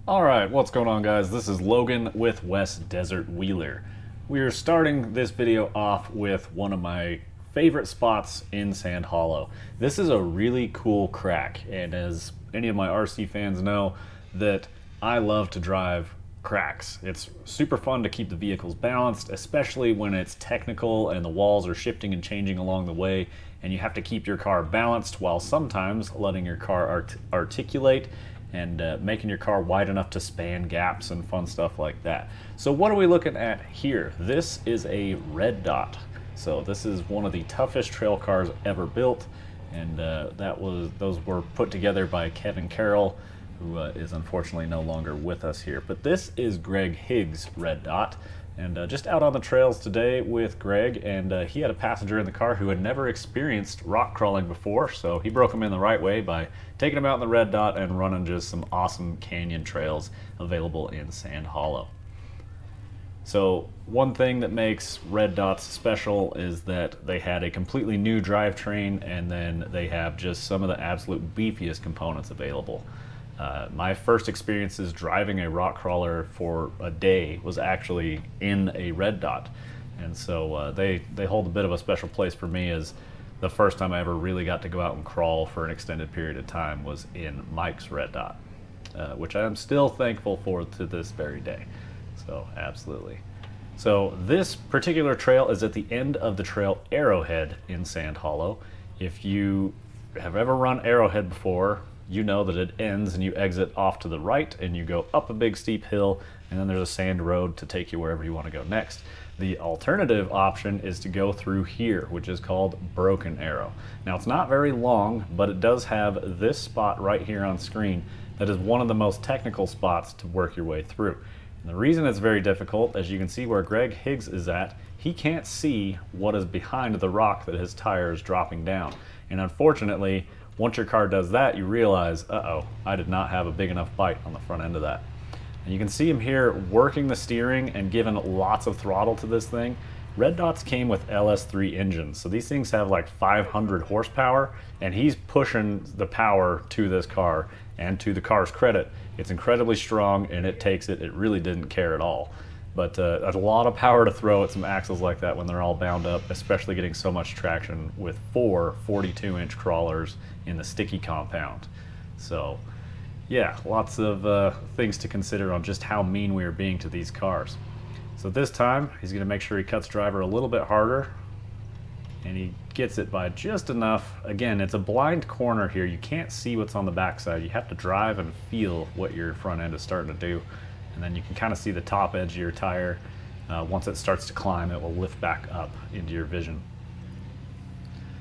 Alright, what's going on guys? This is Logan with West Desert Wheeler. We are starting this video off with one of my favorite spots in Sand Hollow. This is a really cool crack, and as any of my RC fans know, that I love to drive cracks. It's super fun to keep the vehicles balanced, especially when it's technical and the walls are shifting and changing along the way, and you have to keep your car balanced while sometimes letting your car articulate and making your car wide enough to span gaps and fun stuff like that. So what are we looking at here? This is a red dot. So this is one of the toughest trail cars ever built, and those were put together by Kevin Carroll, who is unfortunately no longer with us here. But this is Greg Higgs' red dot. And just out on the trails today with Greg, and he had a passenger in the car who had never experienced rock crawling before, so he broke him in the right way by taking him out in the red dot and running just some awesome canyon trails available in Sand Hollow. So one thing that makes red dots special is that they had a completely new drivetrain, and then they have just some of the absolute beefiest components available. My first experiences driving a rock crawler for a day was actually in a red dot, and so they hold a bit of a special place for me, as the first time I ever really got to go out and crawl for an extended period of time was in Mike's red dot, which I am still thankful for to this very day. So absolutely. So this particular trail is at the end of the trail Arrowhead in Sand Hollow. If you have ever run Arrowhead before, you know that it ends and you exit off to the right and you go up a big steep hill, and then there's a sand road to take you wherever you want to go next. The alternative option is to go through here, which is called Broken Arrow. Now it's not very long, but it does have this spot right here on screen that is one of the most technical spots to work your way through. And the reason it's very difficult, as you can see where Greg Higgs is at, he can't see what is behind the rock that his tire is dropping down. And unfortunately, once your car does that, you realize, uh-oh, I did not have a big enough bite on the front end of that. And you can see him here working the steering and giving lots of throttle to this thing. Red dots came with LS3 engines, so these things have like 500 horsepower, and he's pushing the power to this car, and to the car's credit, it's incredibly strong and it takes it. It really didn't care at all. But a lot of power to throw at some axles like that when they're all bound up, especially getting so much traction with four 42-inch crawlers in the sticky compound. So yeah, lots of things to consider on just how mean we are being to these cars. So this time, he's gonna make sure he cuts driver a little bit harder, and he gets it by just enough. Again, it's a blind corner here. You can't see what's on the backside. You have to drive and feel what your front end is starting to do. And then you can kind of see the top edge of your tire. Once it starts to climb, it will lift back up into your vision.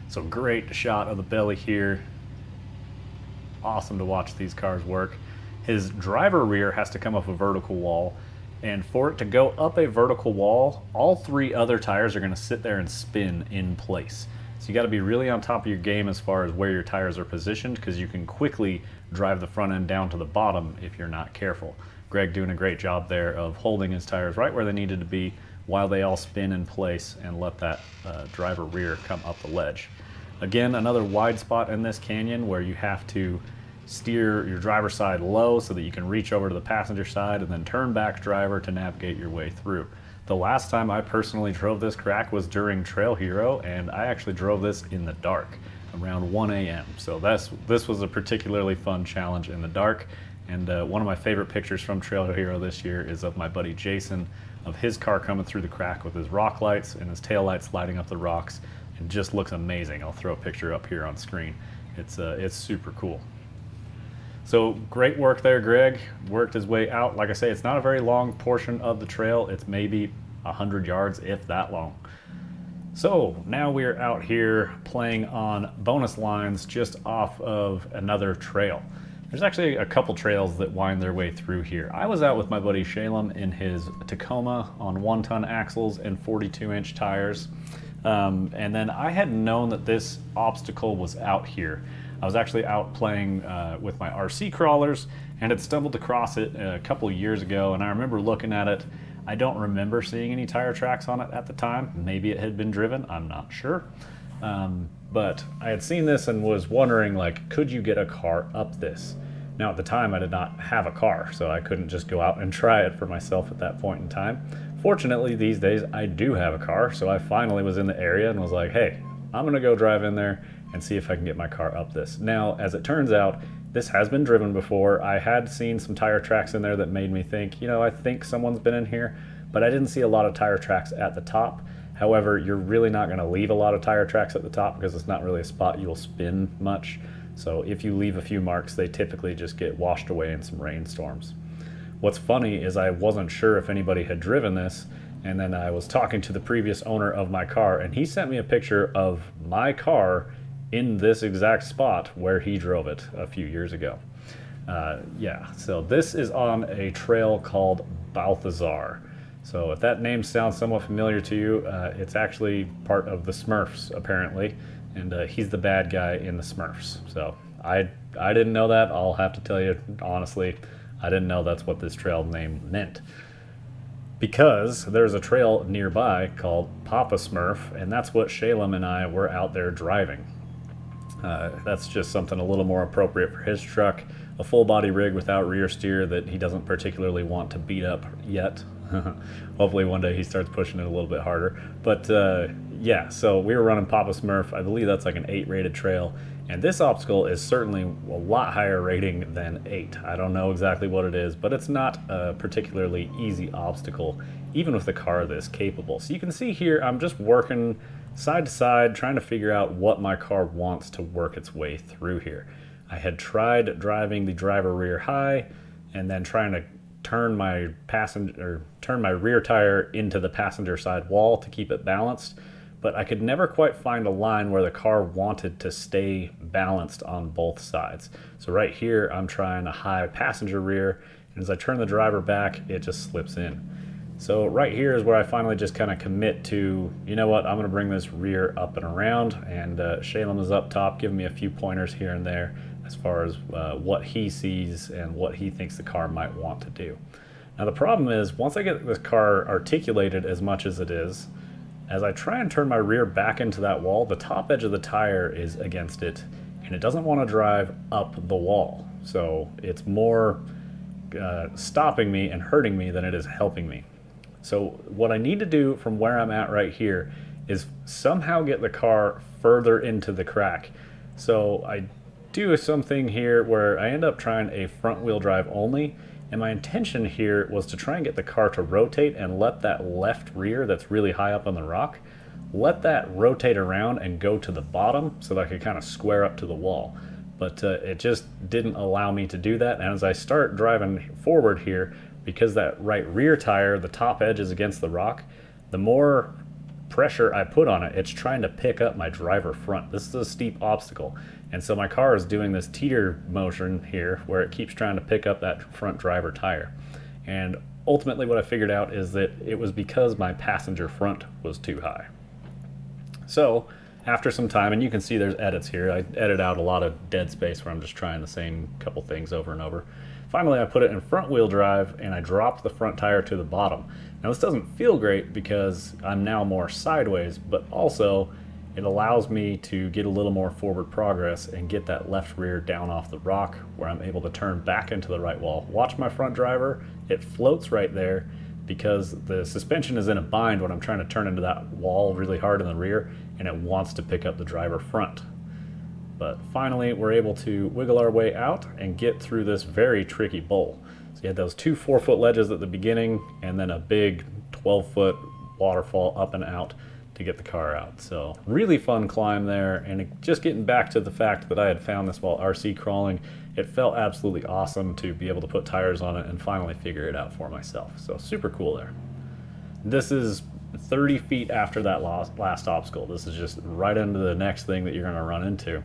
So great shot of the belly here. Awesome to watch these cars work. His driver rear has to come up a vertical wall, and for it to go up a vertical wall, all three other tires are going to sit there and spin in place. So you got to be really on top of your game as far as where your tires are positioned, because you can quickly drive the front end down to the bottom if you're not careful. Greg doing a great job there of holding his tires right where they needed to be while they all spin in place and let that driver rear come up the ledge. Again, another wide spot in this canyon where you have to steer your driver's side low so that you can reach over to the passenger side and then turn back driver to navigate your way through. The last time I personally drove this crack was during Trail Hero, and I actually drove this in the dark around 1 a.m. So this was a particularly fun challenge in the dark. And one of my favorite pictures from Trail Hero this year is of my buddy Jason, of his car coming through the crack with his rock lights and his tail lights lighting up the rocks. It just looks amazing. I'll throw a picture up here on screen. It's super cool. So great work there, Greg. Worked his way out. Like I say, it's not a very long portion of the trail. It's maybe 100 yards, if that long. So now we're out here playing on bonus lines just off of another trail. There's actually a couple trails that wind their way through here. I was out with my buddy Shalem in his Tacoma on 1-ton axles and 42-inch tires. And then I had known that this obstacle was out here. I was actually out playing with my RC crawlers and had stumbled across it a couple of years ago, and I remember looking at it. I don't remember seeing any tire tracks on it at the time. Maybe it had been driven, I'm not sure. But I had seen this and was wondering, like, could you get a car up this? Now at the time I did not have a car, so I couldn't just go out and try it for myself at that point in time. Fortunately, these days I do have a car, so I finally was in the area and was like, hey, I'm gonna go drive in there and see if I can get my car up this. Now, as it turns out, this has been driven before. I had seen some tire tracks in there that made me think, you know, I think someone's been in here, but I didn't see a lot of tire tracks at the top. However, you're really not gonna leave a lot of tire tracks at the top because it's not really a spot you'll spin much. So if you leave a few marks, they typically just get washed away in some rainstorms. What's funny is I wasn't sure if anybody had driven this, and then I was talking to the previous owner of my car, and he sent me a picture of my car in this exact spot where he drove it a few years ago. Yeah, so this is on a trail called Balthazar. So if that name sounds somewhat familiar to you, it's actually part of the Smurfs, apparently, and he's the bad guy in the Smurfs. So I didn't know that. I'll have to tell you honestly, I didn't know that's what this trail name meant. Because there's a trail nearby called Papa Smurf, and that's what Shalem and I were out there driving. That's just something a little more appropriate for his truck, a full body rig without rear steer that he doesn't particularly want to beat up yet. Hopefully one day he starts pushing it a little bit harder. But yeah, so we were running Papa Smurf. I believe that's like an 8 rated trail. And this obstacle is certainly a lot higher rating than 8. I don't know exactly what it is, but it's not a particularly easy obstacle, even with a car this capable. So you can see here, I'm just working side to side, trying to figure out what my car wants to work its way through here. I had tried driving the driver rear high and then trying to turn my rear tire into the passenger side wall to keep it balanced, but I could never quite find a line where the car wanted to stay balanced on both sides. So right here, I'm trying a high passenger rear, and as I turn the driver back, it just slips in. So right here is where I finally just kind of commit to, you know what, I'm gonna bring this rear up and around, and Shalem is up top giving me a few pointers here and there as far as what he sees and what he thinks the car might want to do. Now the problem is, once I get this car articulated as much as it is, as I try and turn my rear back into that wall, the top edge of the tire is against it, and it doesn't want to drive up the wall. So it's more stopping me and hurting me than it is helping me. So what I need to do from where I'm at right here is somehow get the car further into the crack. So I do something here where I end up trying a front wheel drive only, and my intention here was to try and get the car to rotate and let that left rear that's really high up on the rock, let that rotate around and go to the bottom so that I could kind of square up to the wall. But it just didn't allow me to do that, and as I start driving forward here, because that right rear tire, the top edge is against the rock, the more pressure I put on it, it's trying to pick up my driver front. This is a steep obstacle, and so my car is doing this teeter motion here where it keeps trying to pick up that front driver tire. And ultimately what I figured out is that it was because my passenger front was too high. So after some time, and you can see there's edits here, I edit out a lot of dead space where I'm just trying the same couple things over and over. Finally, I put it in front wheel drive and I dropped the front tire to the bottom. Now this doesn't feel great because I'm now more sideways, but also it allows me to get a little more forward progress and get that left rear down off the rock where I'm able to turn back into the right wall. Watch my front driver, it floats right there because the suspension is in a bind when I'm trying to turn into that wall really hard in the rear, and it wants to pick up the driver front. But finally, we're able to wiggle our way out and get through this very tricky bowl. So you had those 2 4-foot ledges at the beginning, and then a big 12-foot waterfall up and out to get the car out. So really fun climb there, and just getting back to the fact that I had found this while RC crawling, it felt absolutely awesome to be able to put tires on it and finally figure it out for myself. So super cool there. This is 30 feet after that last obstacle. This is just right into the next thing that you're going to run into.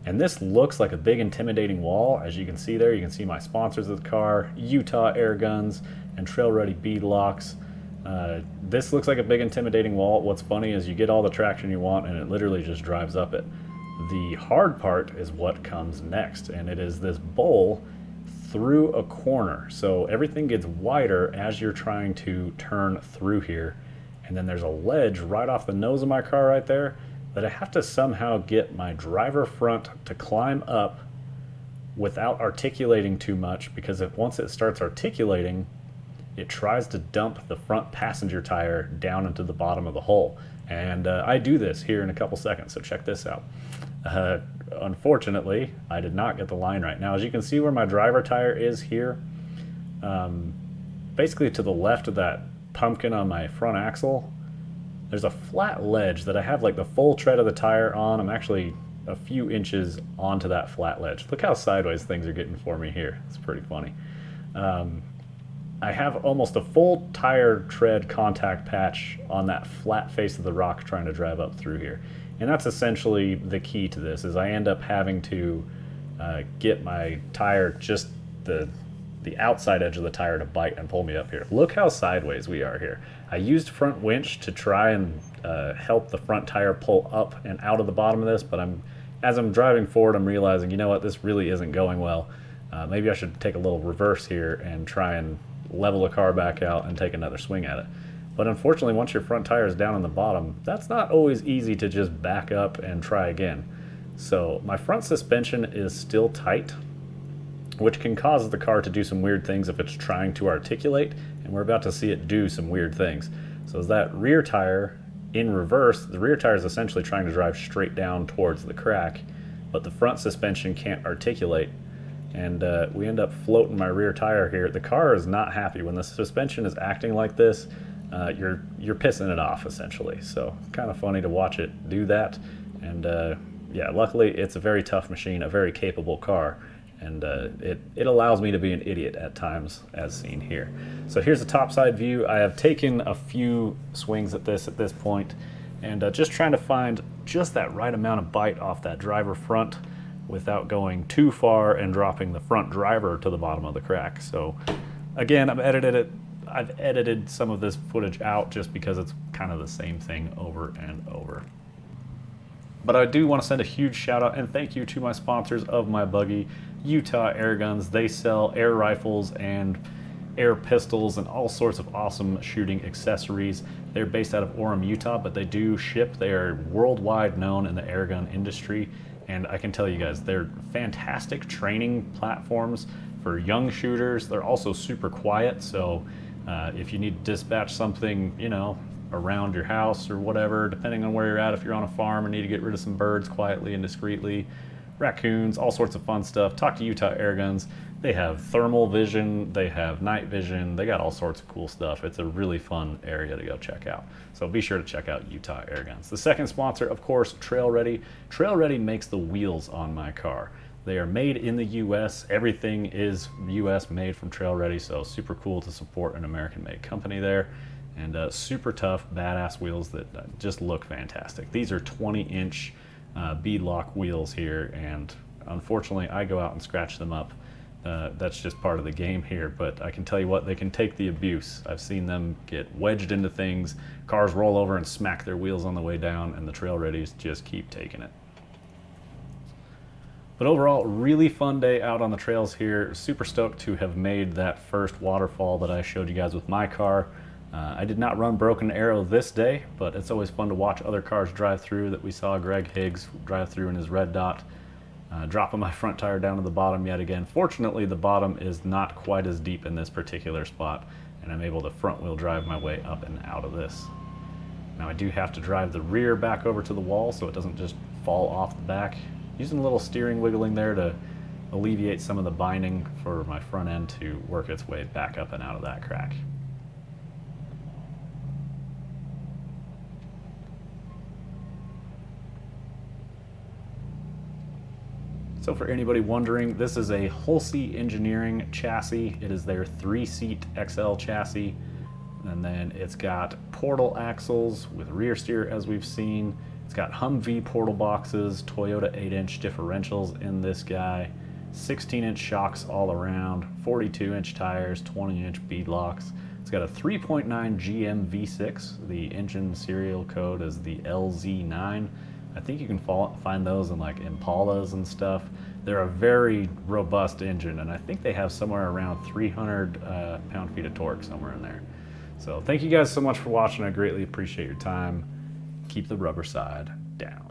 And this looks like a big intimidating wall. As you can see there, you can see my sponsors of the car, Utah Air Guns and Trail Ready bead locks. This looks like a big intimidating wall. What's funny is you get all the traction you want and it literally just drives up it. The hard part is what comes next, and it is this bowl through a corner. So everything gets wider as you're trying to turn through here. And then there's a ledge right off the nose of my car right there that I have to somehow get my driver front to climb up without articulating too much, because once it starts articulating, it tries to dump the front passenger tire down into the bottom of the hole. And I do this here in a couple seconds, so check this out. Unfortunately, I did not get the line right. Now, as you can see where my driver tire is here, basically to the left of that pumpkin on my front axle, there's a flat ledge that I have like the full tread of the tire on. I'm actually a few inches onto that flat ledge. Look how sideways things are getting for me here. It's pretty funny. I have almost a full tire tread contact patch on that flat face of the rock trying to drive up through here. And that's essentially the key to this, is I end up having to get my tire, just the outside edge of the tire, to bite and pull me up here. Look how sideways we are here. I used front winch to try and help the front tire pull up and out of the bottom of this, but as I'm driving forward, I'm realizing, you know what, this really isn't going well. Maybe I should take a little reverse here and try and level the car back out and take another swing at it. But unfortunately, once your front tire is down on the bottom, that's not always easy to just back up and try again. So my front suspension is still tight, which can cause the car to do some weird things if it's trying to articulate, and we're about to see it do some weird things. So as that rear tire in reverse, the rear tire is essentially trying to drive straight down towards the crack, but the front suspension can't articulate, and we end up floating my rear tire here. The car is not happy. When the suspension is acting like this, you're pissing it off essentially. So kind of funny to watch it do that. And yeah, luckily it's a very tough machine, a very capable car, and it allows me to be an idiot at times, as seen here. So here's the topside view. I have taken a few swings at this point, and just trying to find just that right amount of bite off that driver front without going too far and dropping the front driver to the bottom of the crack. So again, I've edited some of this footage out just because it's kind of the same thing over and over. But I do want to send a huge shout out and thank you to my sponsors of my buggy, Utah Air Guns. They sell air rifles and air pistols and all sorts of awesome shooting accessories. They're based out of Orem, Utah, but they do ship. They are worldwide known in the air gun industry. And I can tell you guys, they're fantastic training platforms for young shooters. They're also super quiet, so if you need to dispatch something, you know, around your house or whatever, depending on where you're at, if you're on a farm and need to get rid of some birds quietly and discreetly, raccoons, all sorts of fun stuff, talk to Utah Air Guns. They have thermal vision, they have night vision, they got all sorts of cool stuff. It's a really fun area to go check out. So be sure to check out Utah Air Guns. The second sponsor, of course, Trail Ready. Trail Ready makes the wheels on my car. They are made in the US. Everything is US made from Trail Ready, so super cool to support an American-made company there. And super tough, badass wheels that just look fantastic. These are 20-inch beadlock wheels here, and unfortunately I go out and scratch them up. That's just part of the game here, but I can tell you what, they can take the abuse. I've seen them get wedged into things, cars roll over and smack their wheels on the way down, and the Trail Readies just keep taking it. But overall, really fun day out on the trails here. Super stoked to have made that first waterfall that I showed you guys with my car. I did not run Broken Arrow this day, but it's always fun to watch other cars drive through that we saw Greg Higgs drive through in his red dot. Dropping my front tire down to the bottom yet again. Fortunately, the bottom is not quite as deep in this particular spot, and I'm able to front wheel drive my way up and out of this. Now I do have to drive the rear back over to the wall so it doesn't just fall off the back. Using a little steering wiggling there to alleviate some of the binding for my front end to work its way back up and out of that crack. So for anybody wondering, this is a Hulsey Engineering chassis. It is their 3-seat XL chassis. And then it's got portal axles with rear steer, as we've seen. It's got Humvee portal boxes, Toyota 8-inch differentials in this guy, 16-inch shocks all around, 42-inch tires, 20-inch beadlocks. It's got a 3.9 GM V6. The engine serial code is the LZ9. I think you can find those in like Impalas and stuff. They're a very robust engine, and I think they have somewhere around 300 pound-feet of torque somewhere in there. So thank you guys so much for watching. I greatly appreciate your time. Keep the rubber side down.